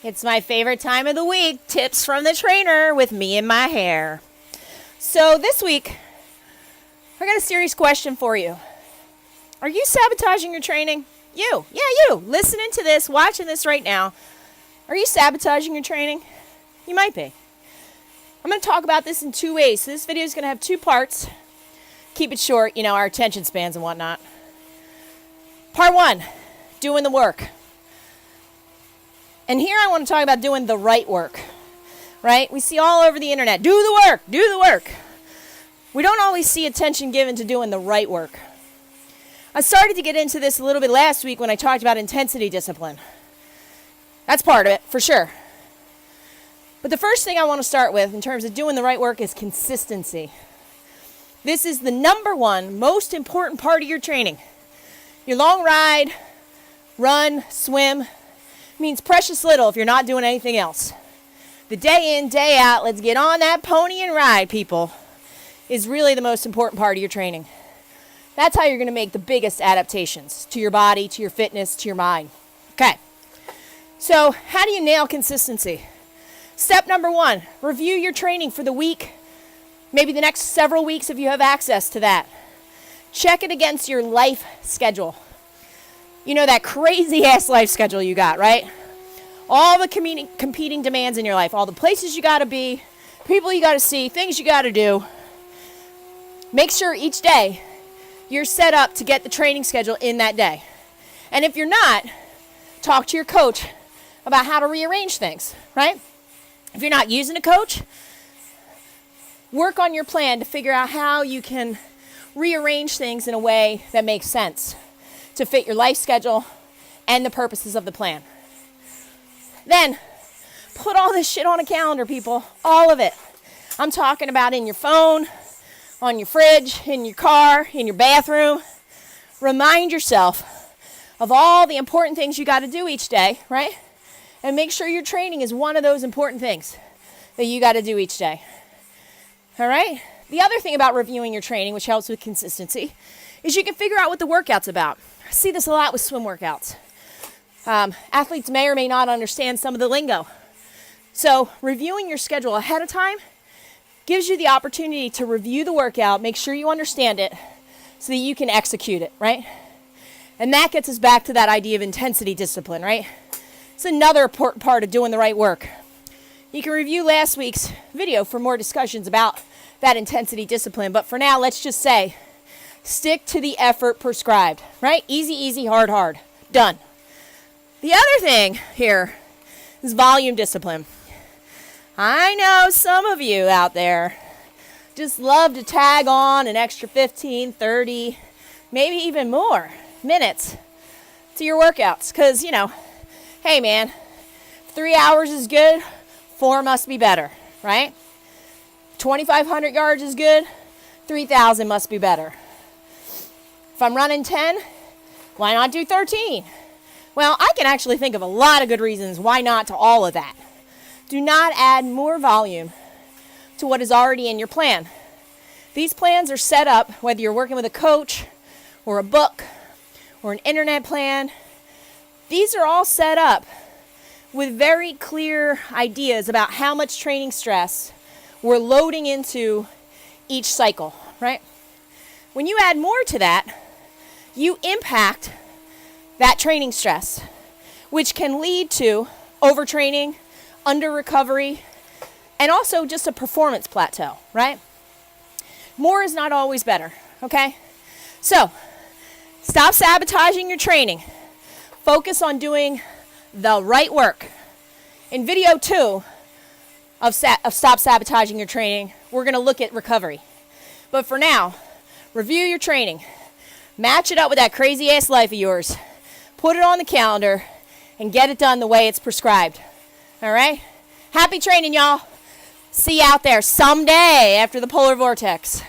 It's my favorite time of the week, tips from the trainer with me and my hair. So this week, I got a serious question for you. Are you sabotaging your training? You, listening to this, watching this right now. Are you sabotaging your training? You might be. I'm going to talk about this in two ways. So this video is going to have two parts. Keep it short, our attention spans and whatnot. Part one, doing the work. And here I want to talk about doing the right work, right? We see all over the internet, do the work. We don't always see attention given to doing the right work. I started to get into this a little bit last week when I talked about intensity discipline. That's part of it, for sure. But the first thing I want to start with in terms of doing the right work is consistency. This is the number one most important part of your training. Your long ride, run, swim, means precious little if you're not doing anything else. The day in, day out, let's get on that pony and ride, people, is really the most important part of your training. That's how you're going to make the biggest adaptations to your body, to your fitness, to your mind. Okay, so how do you nail consistency? Step number one, review your training for the week, maybe the next several weeks if you have access to that. Check it against your life schedule. That crazy-ass life schedule you got, right? All the competing demands in your life, all the places you got to be, people you got to see, things you got to do. Make sure each day you're set up to get the training schedule in that day. And if you're not, talk to your coach about how to rearrange things, right? If you're not using a coach, work on your plan to figure out how you can rearrange things in a way that makes sense to fit your life schedule and the purposes of the plan. Then, put all this shit on a calendar, people. All of it. I'm talking about in your phone, on your fridge, in your car, in your bathroom. Remind yourself of all the important things you got to do each day, right? And make sure your training is one of those important things that you got to do each day. All right? The other thing about reviewing your training, which helps with consistency, is you can figure out what the workout's about. I see this a lot with swim workouts. Athletes may or may not understand some of the lingo. So reviewing your schedule ahead of time gives you the opportunity to review the workout, make sure you understand it so that you can execute it, right? And that gets us back to that idea of intensity discipline, right? It's another important part of doing the right work. You can review last week's video for more discussions about that intensity discipline. But for now, let's just say, stick to the effort prescribed, right? Easy, easy, hard, hard. Done. The other thing here is volume discipline. I know some of you out there just love to tag on an extra 15, 30, maybe even more minutes to your workouts. Because, hey man, 3 hours is good, 4 must be better, right? 2,500 yards is good, 3,000 must be better. If I'm running 10, why not do 13? Well, I can actually think of a lot of good reasons why not to all of that. Do not add more volume to what is already in your plan. These plans are set up, whether you're working with a coach or a book or an internet plan, these are all set up with very clear ideas about how much training stress we're loading into each cycle, right? When you add more to that, you impact that training stress, which can lead to overtraining, under recovery, and also just a performance plateau, right? More is not always better, okay? So, stop sabotaging your training. Focus on doing the right work. In video 2 of Stop Sabotaging Your Training, we're going to look at recovery. But for now, review your training. Match it up with that crazy-ass life of yours. Put it on the calendar and get it done the way it's prescribed. All right? Happy training, y'all. See you out there someday after the polar vortex.